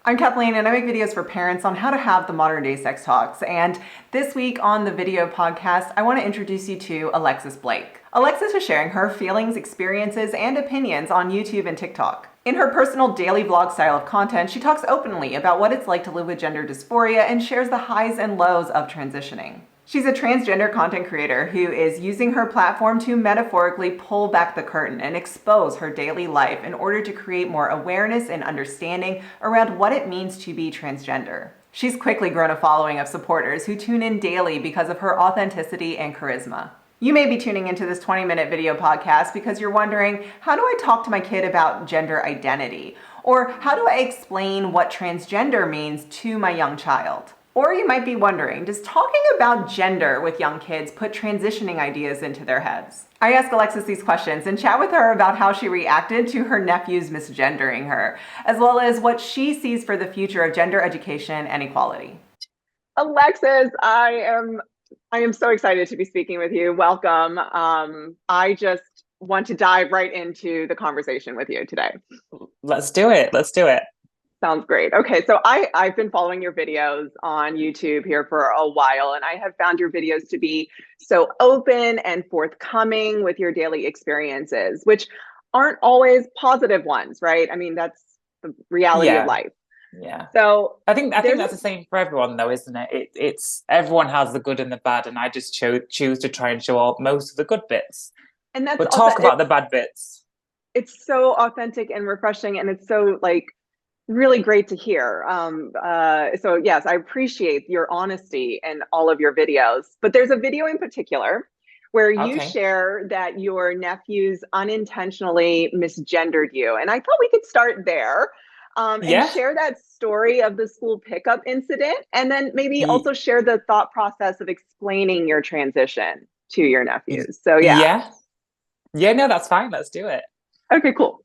I'm Kathleen, and I make videos for parents on how to have the modern day sex talks. And this week on the video podcast, I want to introduce you to Alexis Blake. Alexis is sharing her feelings, experiences, and opinions on YouTube and TikTok. In her personal daily vlog style of content, she talks openly about what it's like to live with gender dysphoria and shares the highs and lows of transitioning. She's a transgender content creator who is using her platform to metaphorically pull back the curtain and expose her daily life in order to create more awareness and understanding around what it means to be transgender. She's quickly grown a following of supporters who tune in daily because of her authenticity and charisma. You may be tuning into this 20-minute video podcast because you're wondering, how do I talk to my kid about gender identity? Or how do I explain what transgender means to my young child? Or you might be wondering, does talking about gender with young kids put transitioning ideas into their heads? I ask Alexis these questions and chat with her about how she reacted to her nephews misgendering her, as well as what she sees for the future of gender education and equality. Alexis, I am so excited to be speaking with you. Welcome. I just want to dive right into the conversation with you today. Let's do it. Let's do it. Sounds great. Okay, so I've been following your videos on YouTube here for a while, and I have found your videos to be so open and forthcoming with your daily experiences, which aren't always positive ones, right? I mean, that's the reality of Yeah. life. Yeah. So I think that's the same for everyone though, isn't it? It's everyone has the good and the bad, and I just choose to try and show all most of the good bits. and that's But also talk about the bad bits. it's so authentic and refreshing, and it's so like really great to hear. So yes, I appreciate your honesty in all of your videos, but there's a video in particular where you Okay. share that your nephews unintentionally misgendered you. And I thought we could start there, and Yeah. share that story of the school pickup incident, and then maybe Y- also share the thought process of explaining your transition to your nephews. So yeah. Yeah. Yeah, no, that's fine. Let's do it. Okay, cool.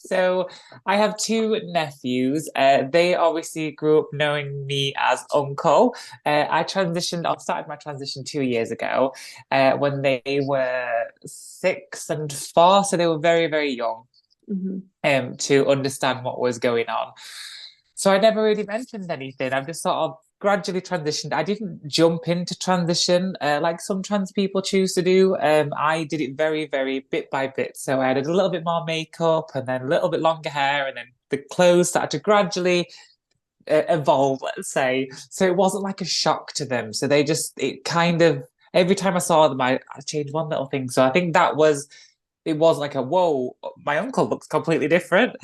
So I have two nephews. They obviously grew up knowing me as uncle. I started my transition 2 years ago when they were 6 and 4. So they were very, very young Mhm. to understand what was going on. So I never really mentioned anything. I've just sort of gradually transitioned. I didn't jump into transition like some trans people choose to do. I did it very, very bit by bit. So I added a little bit more makeup and then a little bit longer hair, and then the clothes started to gradually evolve, let's say. So it wasn't like a shock to them. So it kind of, every time I saw them, I changed one little thing. So I think it was like a whoa, my uncle looks completely different.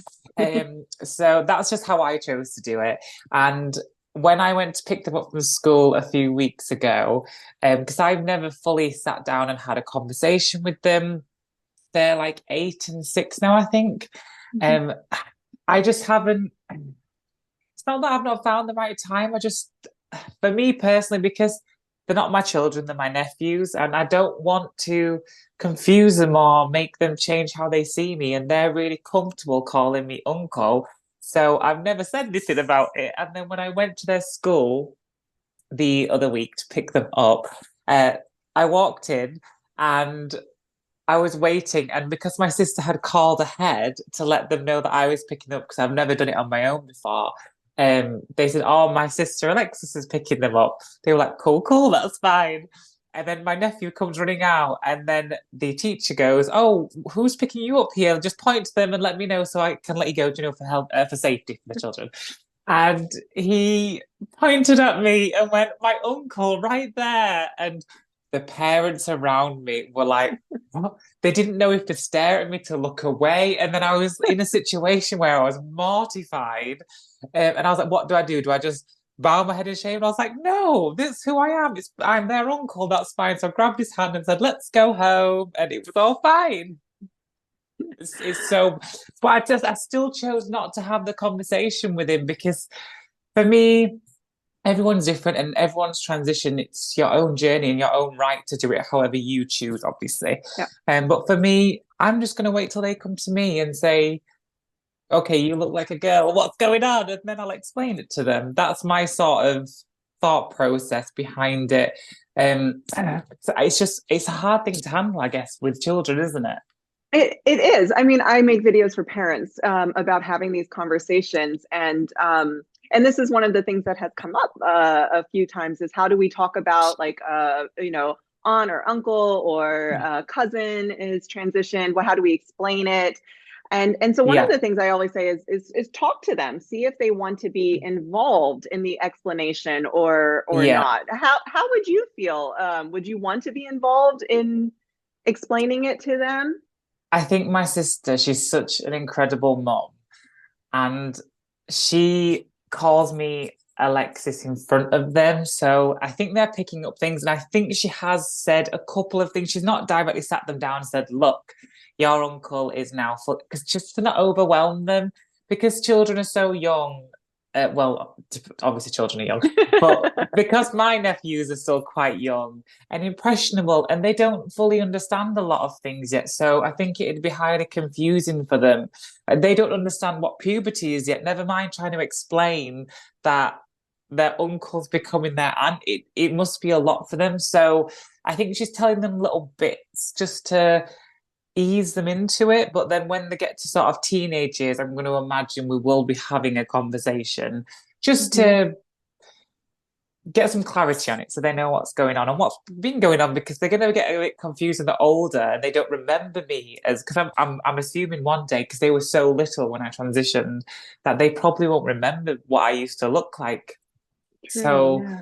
So that's just how I chose to do it. And when I went to pick them up from school a few weeks ago, because I've never fully sat down and had a conversation with them. They're like 8 and 6 now, I think. Um, I just haven't. It's not that I've not found the right time. For me personally, because they're not my children, they're my nephews, and I don't want to confuse them or make them change how they see me. And they're really comfortable calling me uncle. So I've never said anything about it. And then when I went to their school the other week to pick them up, uh, I walked in and I was waiting. And because my sister had called ahead to let them know that I was picking up, because I've never done it on my own before, they said, "Oh, my sister Alexis is picking them up." They were like, "Cool, cool, that's fine." And then my nephew comes running out, and then the teacher goes, "Oh, who's picking you up here? Just point to them and let me know so I can let you go, for help, for safety for the children." And he pointed at me and went, "My uncle, right there." And the parents around me were like, "What?" They didn't know if to stare at me, to look away. And then I was in a situation where I was mortified. And I was like, what do I do? Do I just bow my head in shame? And I was like, no, this is who I am. I'm their uncle. That's fine. So I grabbed his hand and said, "Let's go home." And it was all fine. It's so, but I still chose not to have the conversation with him because for me, everyone's different and everyone's transition. It's your own journey and your own right to do it however you choose, obviously. Yeah. But for me, I'm just going to wait till they come to me and say, "Okay, you look like a girl. What's going on?" And then I'll explain it to them. That's my sort of thought process behind it. So it's a hard thing to handle, I guess, with children, isn't it? It is. I mean, I make videos for parents about having these conversations, and this is one of the things that has come up a few times is how do we talk about like, aunt or uncle or cousin is transitioned? Well, how do we explain it? And so one of Yeah. the things I always say is talk to them, see if they want to be involved in the explanation or Yeah. not. How would you feel? Would you want to be involved in explaining it to them? I think my sister, she's such an incredible mom, and she calls me Alexis in front of them. So I think they're picking up things. And I think she has said a couple of things. She's not directly sat them down and said, look, your uncle is now full, because just to not overwhelm them, because children are so young. Well, obviously children are young, but because my nephews are still quite young and impressionable, and they don't fully understand a lot of things yet. So I think it'd be highly confusing for them. They don't understand what puberty is yet, never mind trying to explain that their uncle's becoming their aunt. It must be a lot for them. So I think she's telling them little bits just to ease them into it. But then when they get to sort of teenage years, I'm going to imagine we will be having a conversation just Mhm. to get some clarity on it so they know what's going on and what's been going on, because they're going to get a bit confused when they're older and they don't remember me as, because I'm assuming one day, because they were so little when I transitioned, that they probably won't remember what I used to look like. True, So yeah.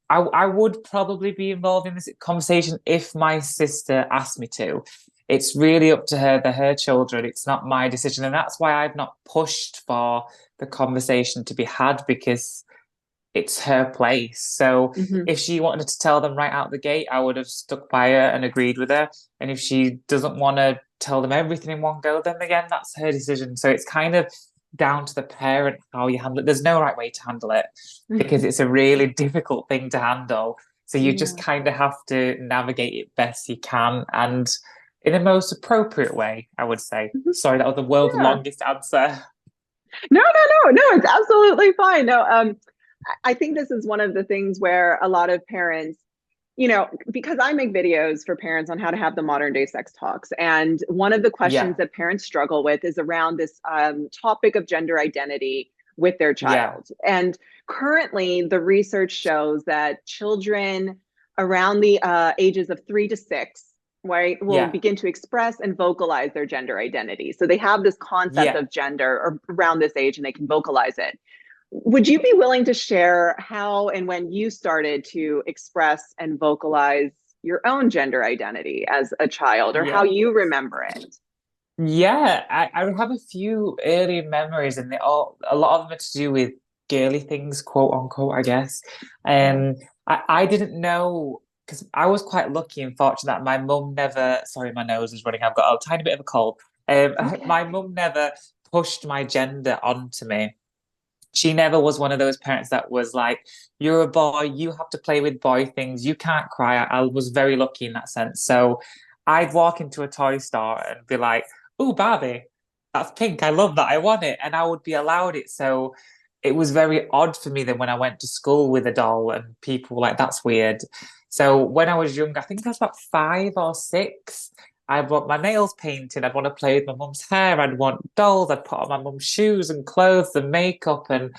I would probably be involved in this conversation if my sister asked me to. It's really up to her, they're her children. It's not my decision. And that's why I've not pushed for the conversation to be had, because it's her place. So Hmm. if she wanted to tell them right out the gate, I would have stuck by her and agreed with her. And if she doesn't want to tell them everything in one go, then again, that's her decision. So it's kind of down to the parent how you handle it. There's no right way to handle it, because it's a really difficult thing to handle. So you just Yeah. kind of have to navigate it best you can, and in the most appropriate way, I would say. Mhm. Sorry, that was the world's Yeah. longest answer. No, it's absolutely fine. No, I think this is one of the things where a lot of parents, because I make videos for parents on how to have the modern day sex talks. And one of the questions Yeah, that parents struggle with is around this topic of gender identity with their yeah, child. And currently, the research shows that children around the ages of 3 to 6, right, will yeah, begin to express and vocalize their gender identity. So they have this concept yeah. of gender around this age and they can vocalize it. Would you be willing to share how and when you started to express and vocalize your own gender identity as a child or how Yeah. you remember it? Yeah, I have a few early memories, and they all a lot of them are to do with girly things, quote unquote, I guess. Yeah. I didn't know, because I was quite lucky and fortunate that my mum never, sorry, my nose is running. I've got a tiny bit of a cold. My Okay. mum never pushed my gender onto me. She never was one of those parents that was like, you're a boy, you have to play with boy things, you can't cry. I was very lucky in that sense. So I'd walk into a toy store and be like, oh, Barbie, that's pink. I love that. I want it. And I would be allowed it. So it was very odd for me then when I went to school with a doll and people were like, that's weird. So when I was young, I think I was about 5 or 6. I'd want my nails painted. I'd want to play with my mum's hair. I'd want dolls. I'd put on my mum's shoes and clothes and makeup. But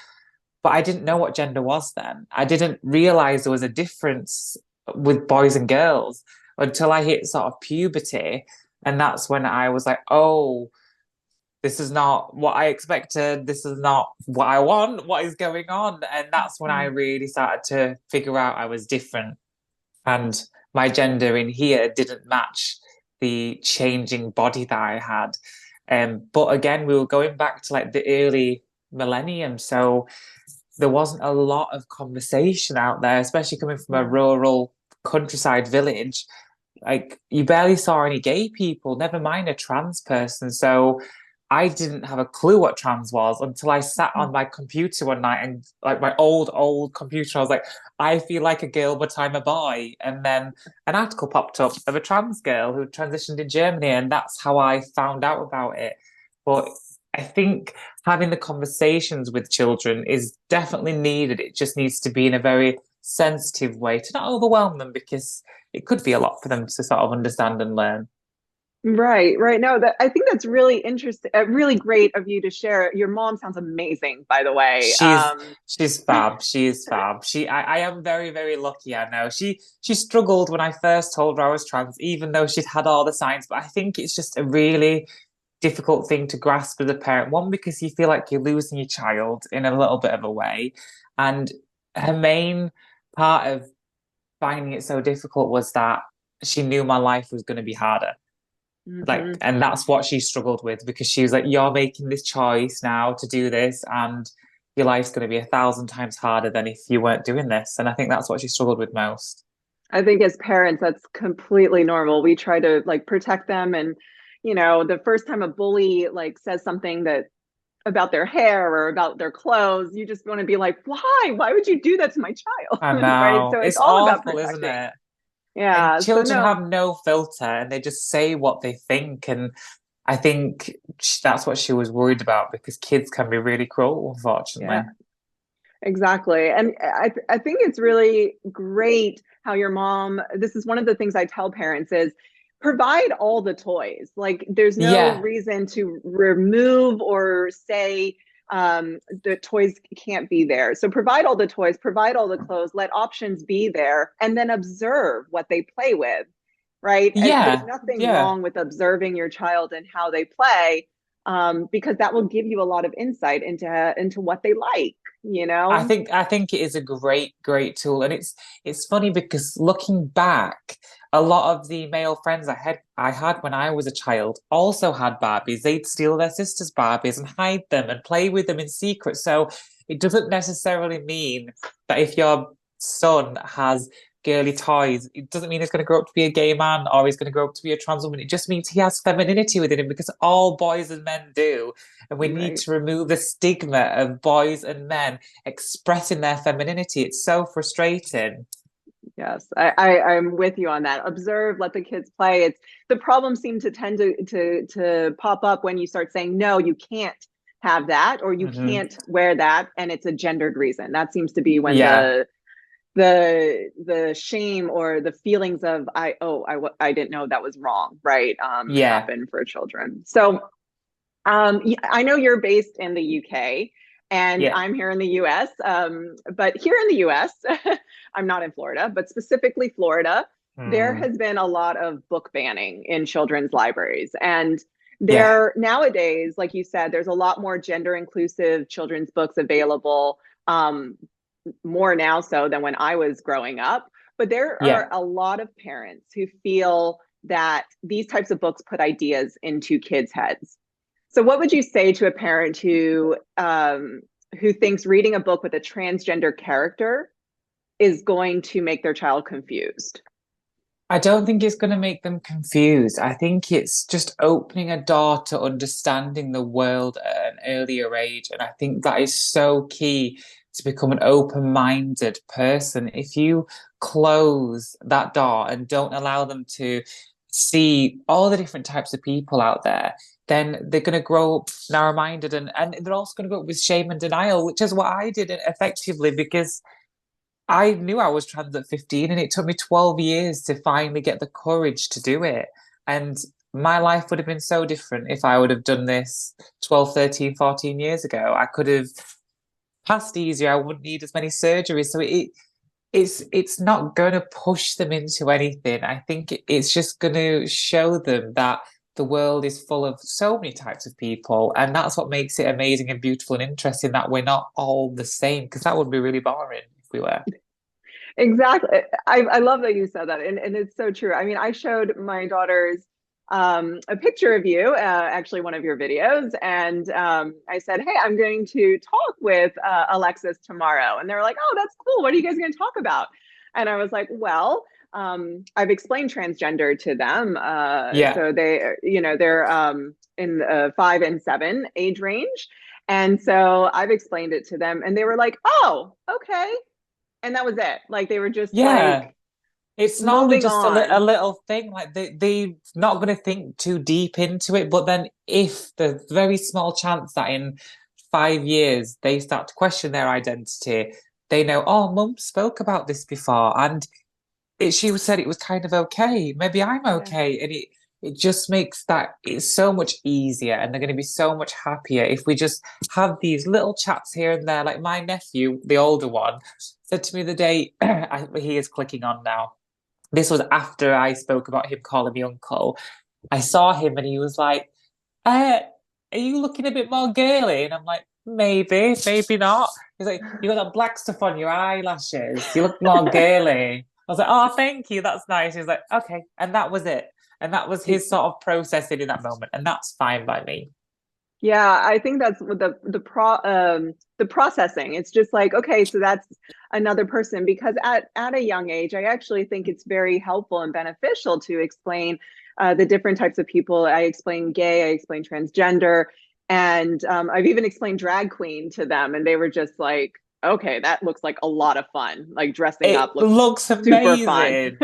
I didn't know what gender was then. I didn't realize there was a difference with boys and girls until I hit sort of puberty. And that's when I was like, oh, this is not what I expected. This is not what I want. What is going on? And that's when I Mhm. really started to figure out I was different, and my gender in here didn't match the changing body that I had. But again, we were going back to like the early millennium, so there wasn't a lot of conversation out there, especially coming from a Yeah. rural countryside village. Like you barely saw any gay people, never mind a trans person. So I didn't have a clue what trans was until I sat on Mhm. my computer one night, and like my old computer, I was like, I feel like a girl, but I'm a boy. And then an article popped up of a trans girl who transitioned in Germany, and that's how I found out about it. But I think having the conversations with children is definitely needed. It just needs to be in a very sensitive way to not overwhelm them, because it could be a lot for them to sort of understand and learn. Right. No, that I think that's really interesting, really great of you to share. Your mom sounds amazing, by the way. She's fab. She is fab. I am very, very lucky, I know. She struggled when I first told her I was trans, even though she'd had all the signs. But I think it's just a really difficult thing to grasp as a parent. One, because you feel like you're losing your child in a little bit of a way. And her main part of finding it so difficult was that she knew my life was going to be harder. Like, Hmm. and that's what she struggled with because she was like, you're making this choice now to do this, and your life's going to be 1,000 times harder than if you weren't doing this. And I think that's what she struggled with most. I think as parents, that's completely normal. We try to like protect them, and the first time a bully like says something that about their hair or about their clothes, you just want to be like, why? Why would you do that to my child? I Right? know. So it's It's all about awful, isn't protecting. it? And Yeah. So children no. have no filter and they just say what they think. And I think that's what she was worried about because kids can be really cruel, Yeah. unfortunately. Exactly. And I think it's really great how your mom, this is one of the things I tell parents is provide all the toys. Like there's no Yeah. reason to remove or say the toys can't be there. So provide all the toys, provide all the clothes, let options be there, and then observe what they play with, right? And there's Yeah. nothing Yeah. wrong with observing your child and how they play, because that will give you a lot of insight into what they like, you know? I think it is a great, great tool. And it's funny because looking back, a lot of the male friends I had when I was a child also had Barbies. They'd steal their sister's Barbies and hide them and play with them in secret. So it doesn't necessarily mean that if your son has girly toys, it doesn't mean he's going to grow up to be a gay man or he's going to grow up to be a trans woman. It just means he has femininity within him because all boys and men do. And we need Right. to remove the stigma of boys and men expressing their femininity. It's so frustrating. Yes, I'm with you on that. Observe, let the kids play. It's the problems seem to tend to pop up when you start saying, no, you can't have that, or you Hmm. can't wear that, and it's a gendered reason. That seems to be when Yeah, the shame or the feelings of I didn't know that was wrong, right? yeah, Happen for children. So I know you're based in the UK and yeah. I'm here in the US. But here in the US, I'm not in Florida, but specifically Florida, there Mm, has been a lot of book banning in children's libraries. And yeah, there nowadays, like you said, there's a lot more gender inclusive children's books available, more now so than when I was growing up. But there are yeah. a lot of parents who feel that these types of books put ideas into kids' heads. So, what would you say to a parent who thinks reading a book with a transgender character is going to make their child confused? I don't think it's going to make them confused. I think it's just opening a door to understanding the world at an earlier age. And I think that is so key to become an open-minded person. If you close that door and don't allow them to see all the different types of people out there, then they're going to grow up narrow-minded and they're also going to grow up with shame and denial, which is what I did effectively because I knew I was trans at 15 and it took me 12 years to finally get the courage to do it. And my life would have been so different if I would have done this 12, 13, 14 years ago. I could have passed easier. I wouldn't need as many surgeries. So it's not going to push them into anything. I think it's just going to show them that the world is full of so many types of people. And that's what makes it amazing and beautiful and interesting that we're not all the same, because that would be really boring if we were. Exactly. I love that you said that. And it's so true. I mean, I showed my daughters a picture of you, actually, one of your videos. And I said, hey, I'm going to talk with Alexis tomorrow. And they were like, oh, that's cool. What are you guys going to talk about? And I was like, well, I've explained transgender to them. Yeah. So they're in the 5 and 7 age range. And so I've explained it to them. And they were like, oh, okay, and that was it. Like they were just Yeah. like It's not only moving just a on. little thing, like they're not going to think too deep into it. But then, if the very small chance that in 5 years they start to question their identity, they know, oh, mum spoke about this before. And she said it was kind of okay. Maybe I'm Yeah. okay. And it just makes that it's so much easier, and they're going to be so much happier if we just have these little chats here and there. Like my nephew, the older one, said to me the day he is clicking on now. This was after I spoke about him calling me uncle. I saw him and he was like, are you looking a bit more girly? And I'm like, maybe, maybe not. He's like, you got that black stuff on your eyelashes. You look more girly. I was like, oh, thank you. That's nice. He was like, okay. And that was it. And that was his sort of processing in that moment. And that's fine by me. Yeah, I think that's what the processing. It's just like, okay, so that's another person, because at a young age, I actually think it's very helpful and beneficial to explain the different types of people. I explain gay, I explain transgender, and I've even explained drag queen to them, and they were just like, okay, that looks like a lot of fun. Like dressing It up looks looks super fun. amazing.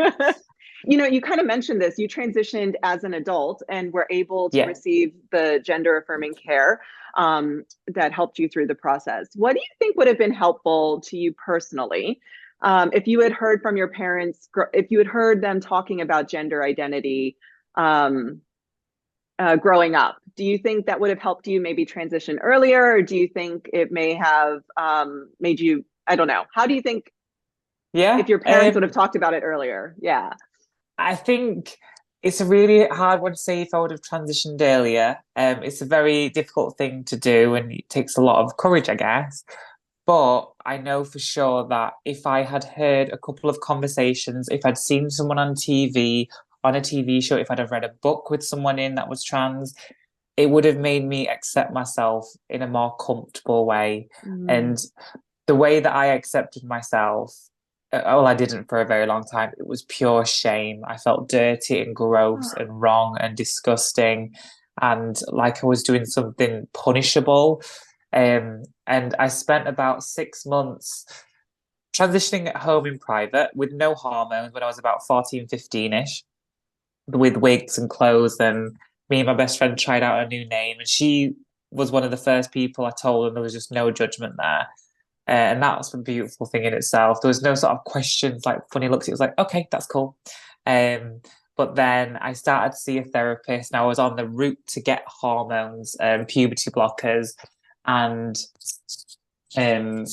You kind of mentioned this. You transitioned as an adult and were able to Yeah. receive the gender affirming care that helped you through the process. What do you think would have been helpful to you personally if you had heard from your parents, if you had heard them talking about gender identity um, growing up? Do you think that would have helped you maybe transition earlier, or do you think it may have made you, I don't know. How do you think if Yeah. your parents would have talked about it earlier? Yeah. I think it's a really hard one to say if I would have transitioned earlier. It's a very difficult thing to do and it takes a lot of courage, I guess. But I know for sure that if I had heard a couple of conversations, if I'd seen someone on TV, on a TV show, if I'd have read a book with someone in that was trans, it would have made me accept myself in a more comfortable way. Mm. And the way that I accepted myself, well, I didn't for a very long time. It was pure shame. I felt dirty and gross and wrong and disgusting, and like I was doing something punishable. And I spent about 6 months transitioning at home in private with no hormones when I was about 14, 15-ish, with wigs and clothes. And me and my best friend tried out a new name, and she was one of the first people I told, and there was just no judgment there. And that was a beautiful thing in itself. There was no sort of questions like funny looks. It was like, okay, that's cool. Um, but then I started to see a therapist, and I was on the route to get hormones, puberty blockers, and um,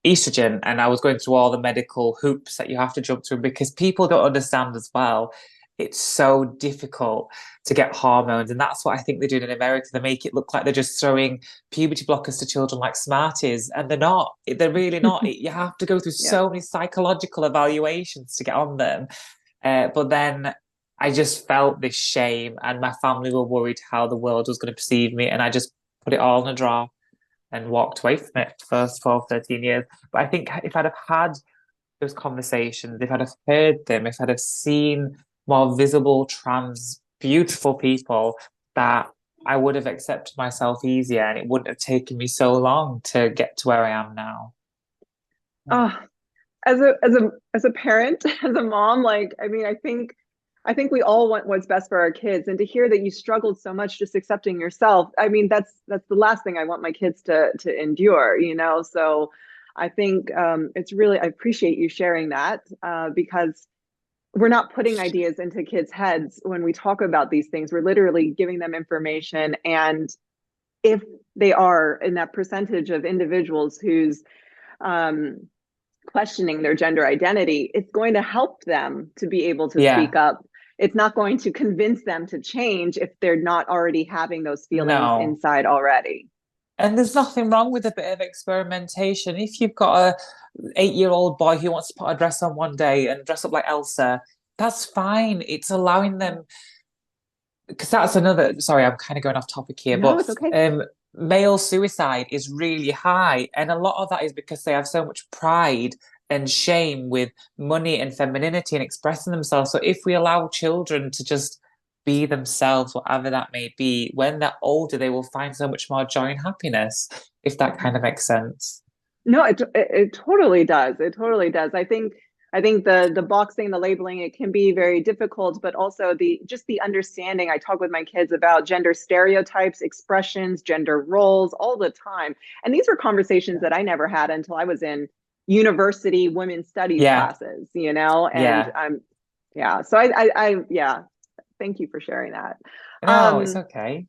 estrogen. And I was going through all the medical hoops that you have to jump through because people don't understand as well. It's so difficult to get hormones. And that's what I think they're doing in America. They make it look like they're just throwing puberty blockers to children like Smarties. And they're not. They're really not. You have to go through Yeah. so many psychological evaluations to get on them. But then I just felt this shame, and my family were worried how the world was going to perceive me. And I just put it all in a drawer and walked away from it for 12, 13 years. But I think if I'd have had those conversations, if I'd have heard them, if I'd have seen more visible, trans, beautiful people, that I would have accepted myself easier and it wouldn't have taken me so long to get to where I am now. Oh, as a parent, as a mom, like I mean, I think we all want what's best for our kids, and to hear that you struggled so much just accepting yourself, I mean, that's the last thing I want my kids to endure, you know. So I think it's really, I appreciate you sharing that because we're not putting ideas into kids' heads when we talk about these things. We're literally giving them information, and if they are in that percentage of individuals who's um, questioning their gender identity, it's going to help them to be able to speak Yeah, up. It's not going to convince them to change if they're not already having those feelings no. inside already. And there's nothing wrong with a bit of experimentation. If you've got a 8-year-old boy who wants to put a dress on one day and dress up like Elsa, that's fine. It's allowing them, because that's another, sorry, I'm kind of going off topic here, No, but it's okay. male suicide is really high. And a lot of that is because they have so much pride and shame with money and femininity and expressing themselves. So if we allow children to just be themselves, whatever that may be, when they're older, they will find so much more joy and happiness, if that kind of makes sense. No, it totally does. It totally does. I think the boxing, the labeling, it can be very difficult, but also the just the understanding. I talk with my kids about gender stereotypes, expressions, gender roles all the time. And these were conversations that I never had until I was in university women's studies Yeah, classes, you know, and yeah. yeah. So I yeah, Thank you for sharing that. No, it's Um, okay.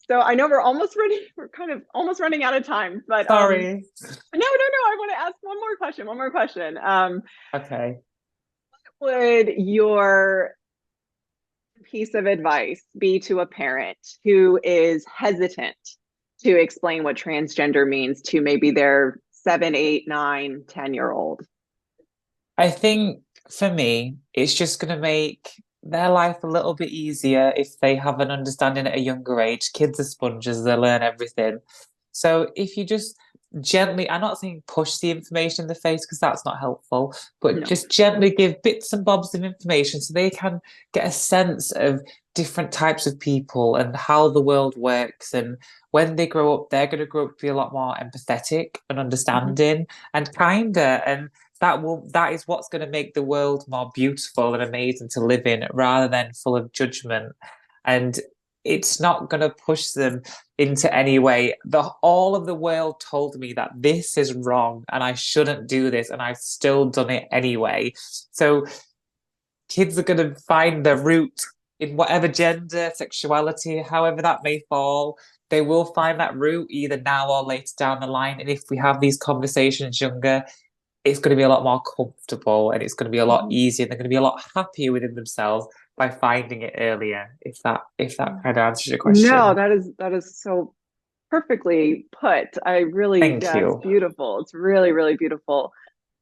so I know we're almost ready. We're kind of almost running out of time, but Sorry. no, no, no. I want to ask one more question. One more question. Okay. Would your piece of advice be to a parent who is hesitant to explain what transgender means to maybe their 7, 8, 9, 10 year old? I think for me, it's just going to make their life a little bit easier if they have an understanding at a younger age. Kids are sponges, they learn everything. So if you just gently, I'm not saying push the information in the face because that's not helpful, but No. just gently give bits and bobs of information so they can get a sense of different types of people and how the world works. And when they grow up, they're going to grow up to be a lot more empathetic and Mm-hmm. understanding and kinder. And that is what's going to make the world more beautiful and amazing to live in rather than full of judgment. And it's not going to push them into any way. All of the world told me that this is wrong and I shouldn't do this, and I've still done it anyway. So kids are going to find their root in whatever gender, sexuality, however that may fall. They will find that root either now or later down the line. And if we have these conversations younger, it's going to be a lot more comfortable and it's going to be a lot Mm-hmm. easier. They're going to be a lot happier within themselves by finding it earlier. If that kind of answers your No, question. that is so perfectly put. I really, Thank yeah, it's you. beautiful. It's really, really beautiful.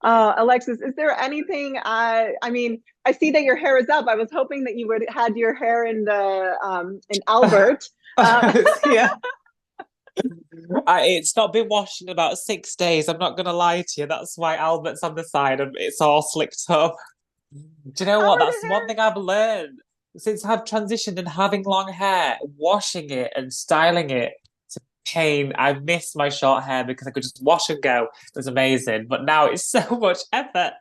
Alexis, is there anything? I mean, I see that your hair is up. I was hoping that you would had your hair in Albert. Yeah. It's not been washed in about 6 days. I'm not gonna lie to you. That's why Albert's on the side and it's all slicked up. Do you know How what? are That's the one hair? thing I've learned since I've transitioned and having long hair, washing it and styling it to pain. I missed my short hair because I could just wash and go. It was amazing. But now it's so much effort.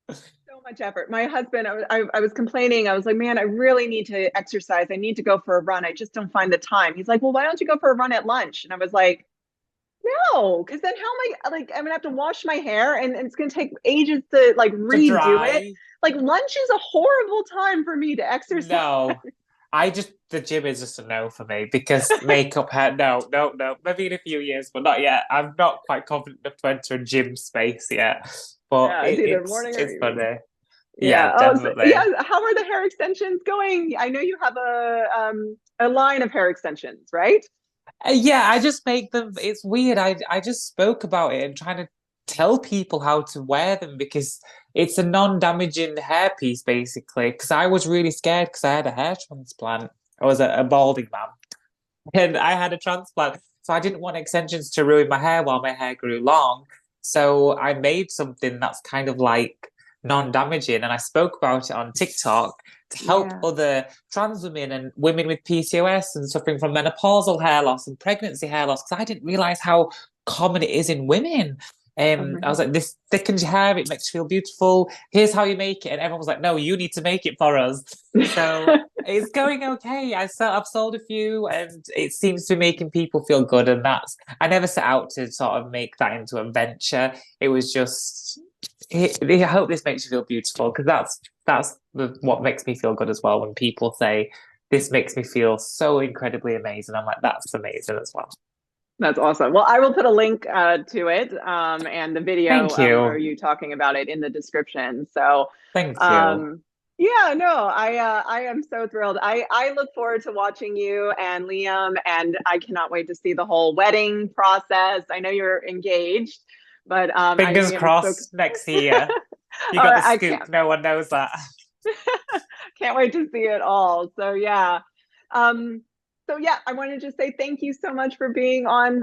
So much effort. My husband, I was complaining. I was like, man, I really need to exercise. I need to go for a run. I just don't find the time. He's like, well, why don't you go for a run at lunch? And I was like, no, because then how am I like I'm gonna have to wash my hair and it's gonna take ages to like To redo it. dry. Like lunch is a horrible time for me to exercise. No. The gym is just a no for me because makeup, hair, no, no, no. Maybe in a few years, but not yet. I'm not quite confident enough to enter a gym space yet. But Yeah, it's either morning or it's evening. funny. Yeah. Yeah, Oh, so, yeah. definitely. How are the hair extensions going? I know you have a line of hair extensions, right? Yeah, I just make them. It's weird. I just spoke about it and trying to tell people how to wear them because it's a non-damaging hairpiece basically. Because I was really scared because I had a hair transplant. I was a balding man, and I had a transplant, so I didn't want extensions to ruin my hair while my hair grew long. So I made something that's kind of like non-damaging, and I spoke about it on TikTok to help Yeah. other trans women and women with PCOS and suffering from menopausal hair loss and pregnancy hair loss because I didn't realize how common it is in women. Oh my I was God. like, this thickens your hair, it makes you feel beautiful. Here's how you make it. And everyone was like, no, you need to make it for us. So it's going okay. I've sold a few, and it seems to be making people feel good. And that's I never set out to sort of make that into a venture. It was just I hope this makes you feel beautiful because what makes me feel good as well. When people say this makes me feel so incredibly amazing, I'm like that's amazing as well. That's awesome. Well, I will put a link to it and the video Thank where you, you talking about it in the description. So, thank you. um, yeah, no, I am so thrilled. I look forward to watching you and Liam, and I cannot wait to see the whole wedding process. I know you're engaged, but Fingers we haven't spoken. crossed next year. You All got the right, I scoop. No one knows that. can't wait to see it all. So yeah. Um, so yeah, I want to just say thank you so much for being on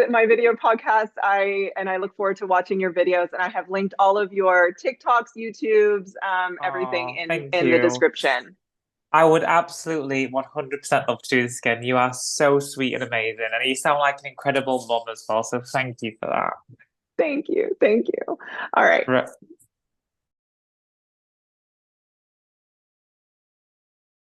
my video podcast. I look forward to watching your videos, and I have linked all of your TikToks, YouTubes, everything Oh, thank in the you. description. I would absolutely 100% love to do this again. You are so sweet and amazing, and you sound like an incredible mom as well. So thank you for that. Thank you. Thank you. All right. Right.